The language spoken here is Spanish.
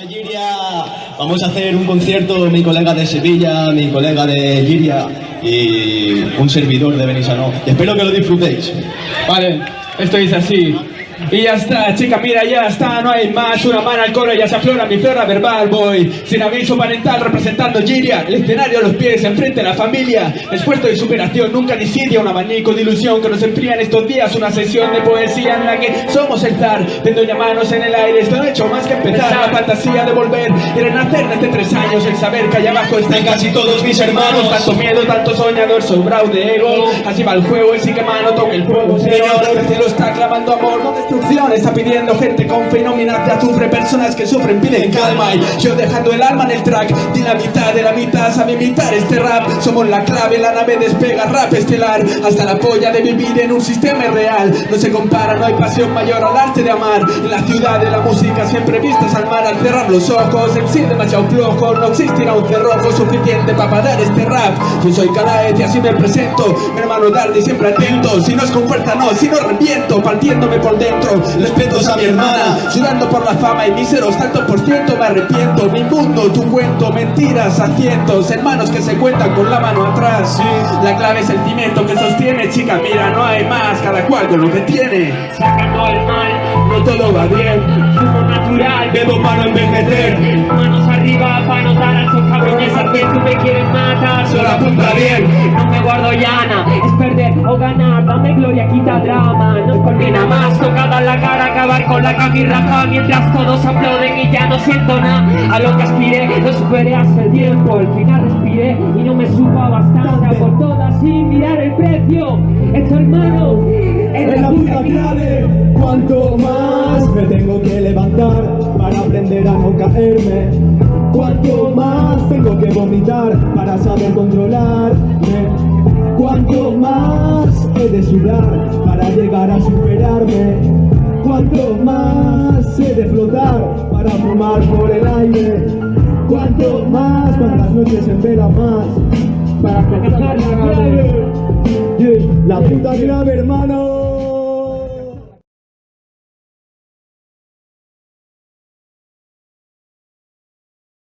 Giria, vamos a hacer un concierto, mi colega de Sevilla, mi colega de Giria y un servidor de Benissanó. Espero que lo disfrutéis. Vale, esto dice así. Y ya está, chica, mira, ya está, no hay más. Una mano al coro, ya se aflora mi flora verbal. Voy sin aviso parental representando Giria. El escenario a los pies, enfrente a la familia. Esfuerzo y superación, nunca disidia. Un abanico de ilusión que nos enfría en estos días. Una sesión de poesía en la que somos el zar. Tendo ya manos en el aire, esto no he hecho más que empezar. La fantasía de volver y renacer desde 3 años. El saber que allá abajo están casi todos mis hermanos. Tanto miedo, tanto soñador, sobrado de ego. Así va el juego, el sí que mano toca el fuego, señor. El cielo está clamando amor, no destrucción. Está pidiendo gente con fe y nóminas de azufre. Personas que sufren piden calma. Y yo dejando el alma en el track. Dinamita de la mitad sabe imitar este rap. Somos la clave, la nave despega, rap estelar. Hasta la polla de vivir en un sistema real. No se compara, no hay pasión mayor al arte de amar. En la ciudad de la música siempre vistas al mar. Al cerrar los ojos, el sí demasiado flojo. No existirá un cerrojo suficiente para parar este rap. Yo soy Calaet y así me presento. Mi hermano Dardi siempre atento. Si no es con fuerza no, si no reviento, partiéndome por dentro. Respetos a mi hermana, sudando por la fama y míseros tantos por ciento me arrepiento. Mi mundo, tu cuento, mentiras a cientos, hermanos que se cuentan con la mano atrás. Sí. La clave es el cimiento que sostiene, chica, mira, no hay más, cada cual con lo que tiene. Sacando el mal, No todo va bien, fumo natural, bebo para no envejecer. manos arriba para notar a esos cabrones a que tú me quieres matar. Solo apunta bien. No me guardo llana, es perder o ganar, dame gloria, quita drama. No coordina más, tocada en la cara, acabar con la camirraja. Mientras todos aplauden y ya no siento nada. A lo que aspiré, lo superé hace tiempo. Al final respiré y no me supo bastante. A por todas sin mirar el precio. Esto, hermano, Es la puta clave. Cuanto más me tengo que levantar para aprender a no caerme. Cuanto más tengo que vomitar para saber controlarme. Cuanto más he de sudar para llegar a superarme. Cuanto más he de flotar para fumar por el aire. Cuanto más, cuantas noches en vela más para alcanzar la clave. Yeah, la puta clave, hermano.